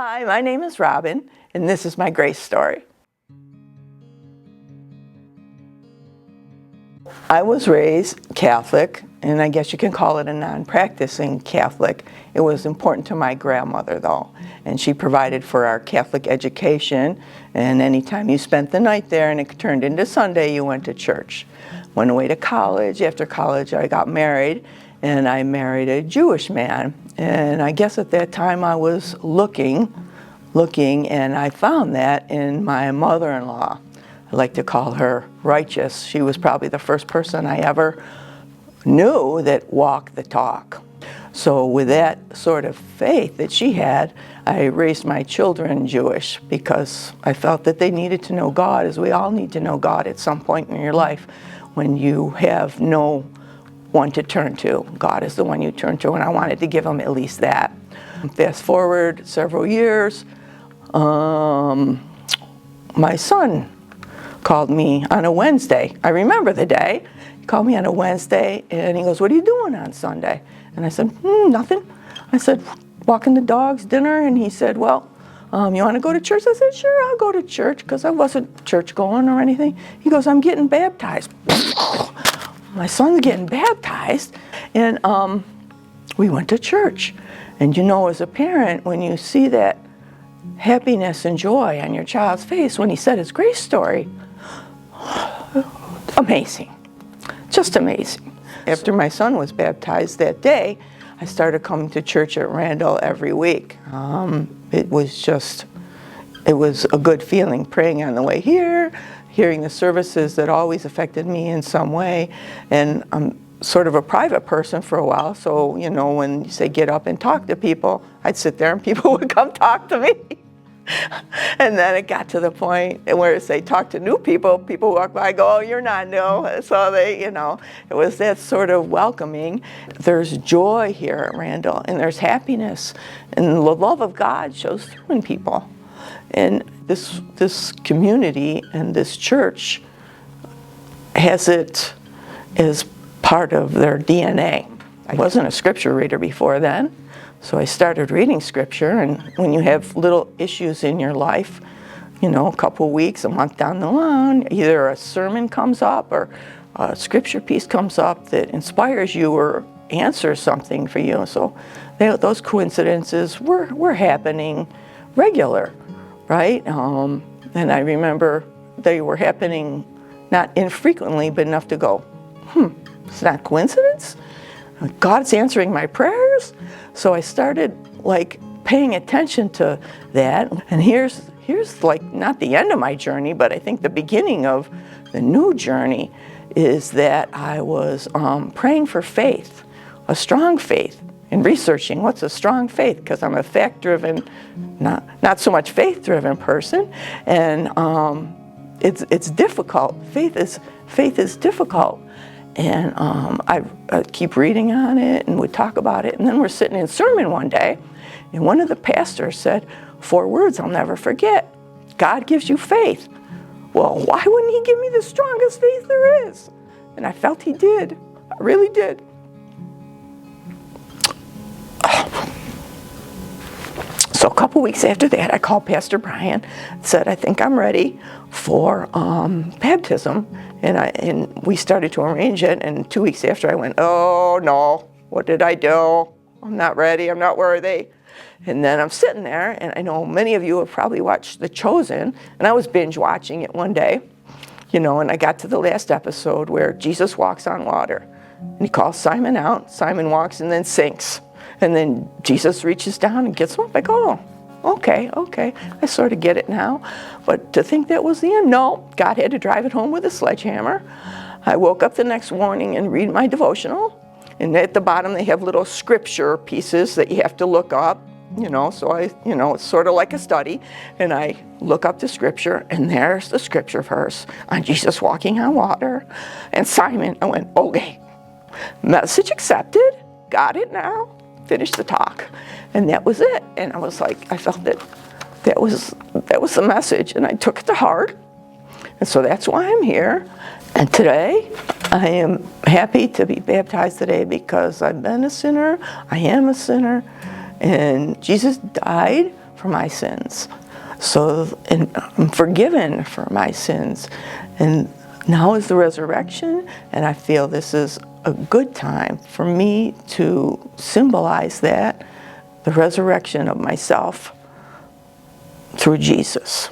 Hi, my name is Robin, and this is my grace story. I was raised Catholic, and I guess you can call it a non-practicing Catholic. It was important to my grandmother, though, and she provided for our Catholic education, and anytime you spent the night there and it turned into Sunday, you went to church. Went away to college. After college, I got married, and I married a Jewish man. And I guess at that time I was looking, and I found that in my mother-in-law. I like to call her righteous. She was probably the first person I ever knew that walked the talk. So with that sort of faith that she had, I raised my children Jewish because I felt that they needed to know God, as we all need to know God at some point in your life when you have no one to turn to. God is the one you turn to, and I wanted to give them at least that. Fast forward several years, my son called me on a Wednesday. I remember the day. He called me on a Wednesday, and he goes, "What are you doing on Sunday?" And I said, "Nothing." I said, "Walking the dogs, dinner." And he said, "Well, you want to go to church?" I said, "Sure, I'll go to church," because I wasn't church going or anything. He goes, "I'm getting baptized." My son's getting baptized, and we went to church. And you know, as a parent, when you see that happiness and joy on your child's face when he said his grace story, amazing, just amazing. After my son was baptized that day, I started coming to church at Randall every week. It was a good feeling, praying on the way here, hearing the services that always affected me in some way. And I'm sort of a private person for a while, so, you know, when you say get up and talk to people, I'd sit there and people would come talk to me. And then it got to the point where as they talk to new people, people walk by and go, "Oh, you're not new." So they, you know, it was that sort of welcoming. There's joy here at Randall, and there's happiness, and the love of God shows through in people. And this community and this church has it as part of their DNA. I wasn't a scripture reader before then, so I started reading scripture. And when you have little issues in your life, you know, a couple weeks, a month down the line, either a sermon comes up or a scripture piece comes up that inspires you or answers something for you. So those coincidences were happening regular, right? And I remember they were happening not infrequently, but enough to go, it's not coincidence? God's answering my prayers? So I started like paying attention to that. And here's like not the end of my journey, but I think the beginning of the new journey is that I was praying for faith, a strong faith, and researching what's a strong faith, because I'm a fact-driven, not so much faith-driven person, and it's difficult. Faith is difficult. And I keep reading on it and would talk about it. And then we're sitting in sermon one day, and one of the pastors said 4 words I'll never forget. God gives you faith. Well, why wouldn't he give me the strongest faith there is? And I felt he did. I really did. So a couple weeks after that, I called Pastor Brian, said, "I think I'm ready for baptism." And we started to arrange it, and 2 weeks after I went, "Oh no, what did I do? I'm not ready, I'm not worthy." And then I'm sitting there, and I know many of you have probably watched The Chosen, and I was binge watching it one day, you know, and I got to the last episode where Jesus walks on water, and he calls Simon out. Simon walks and then sinks. And then Jesus reaches down and gets him up. I go, "Oh, okay, I sort of get it now." But to think that was the end, no, God had to drive it home with a sledgehammer. I woke up the next morning and read my devotional, and at the bottom they have little scripture pieces that you have to look up, you know, so it's sort of like a study, and I look up the scripture, and there's the scripture verse on Jesus walking on water. And Simon, I went, "Okay, message accepted, got it now." Finished the talk, and that was it. And I was like, I felt that was the message, and I took it to heart. And so that's why I'm here. And today, I am happy to be baptized today because I've been a sinner. I am a sinner, and Jesus died for my sins. So, and I'm forgiven for my sins. And now is the resurrection, and I feel this is a good time for me to symbolize that, the resurrection of myself through Jesus.